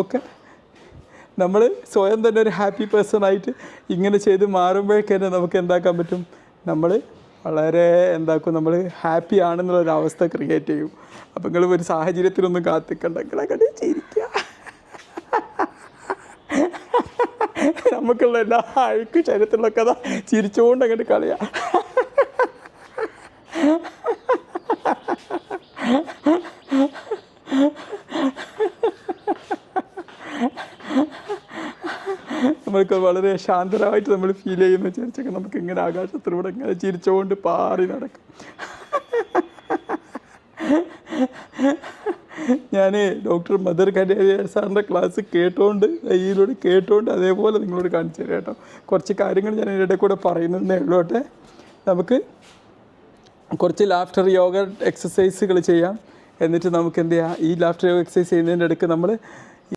Okay, നമ്മൾ സ്വയം തന്നെ ഒരു ഹാപ്പി പേഴ്സണായിട്ട് ഇങ്ങനെ ചെയ്ത് മാറുമ്പോഴേക്കന്നെ നമുക്ക് എന്താക്കാൻ പറ്റും, നമ്മൾ വളരെ എന്താക്കും, നമ്മൾ ഹാപ്പി ആണെന്നുള്ളൊരവസ്ഥ ക്രിയേറ്റ് ചെയ്യും. അപ്പം നിങ്ങൾ ഒരു സാഹചര്യത്തിലൊന്നും കാത്തിക്കണ്ട, നിങ്ങളങ്ങനെ ചിരിക്കുക. നമുക്കുള്ള എല്ലാ അഴുക്ക് ശരീരത്തിലുള്ള കഥ ചിരിച്ചുകൊണ്ട് അങ്ങോട്ട് കളയാം. നമ്മൾക്ക് വളരെ ശാന്തരായിട്ട് നമ്മൾ ഫീൽ ചെയ്യുന്ന വിചാരിച്ചൊക്കെ നമുക്ക് ഇങ്ങനെ ആകാശത്തിലൂടെ ഇങ്ങനെ ചിരിച്ചുകൊണ്ട് പാറി നടക്കും. ഞാൻ ഡോക്ടർ മദർ കന്യാ സാറിൻ്റെ ക്ലാസ് കേട്ടോണ്ട് അതേപോലെ നിങ്ങളോട് കാണിച്ചു തരാം കേട്ടോ. കുറച്ച് കാര്യങ്ങൾ ഞാൻ ഇതിൻ്റെ കൂടെ പറയുന്നതേ ഉള്ളൂട്ടെ. നമുക്ക് കുറച്ച് ലാഫ്റ്റർ യോഗ എക്സസൈസുകൾ ചെയ്യാം. എന്നിട്ട് നമുക്ക് എന്ത് ചെയ്യാം, ഈ ലാഫ്റ്റർ യോഗ എക്സസൈസ് ചെയ്യുന്നതിൻ്റെ ഇടയ്ക്ക് നമ്മൾ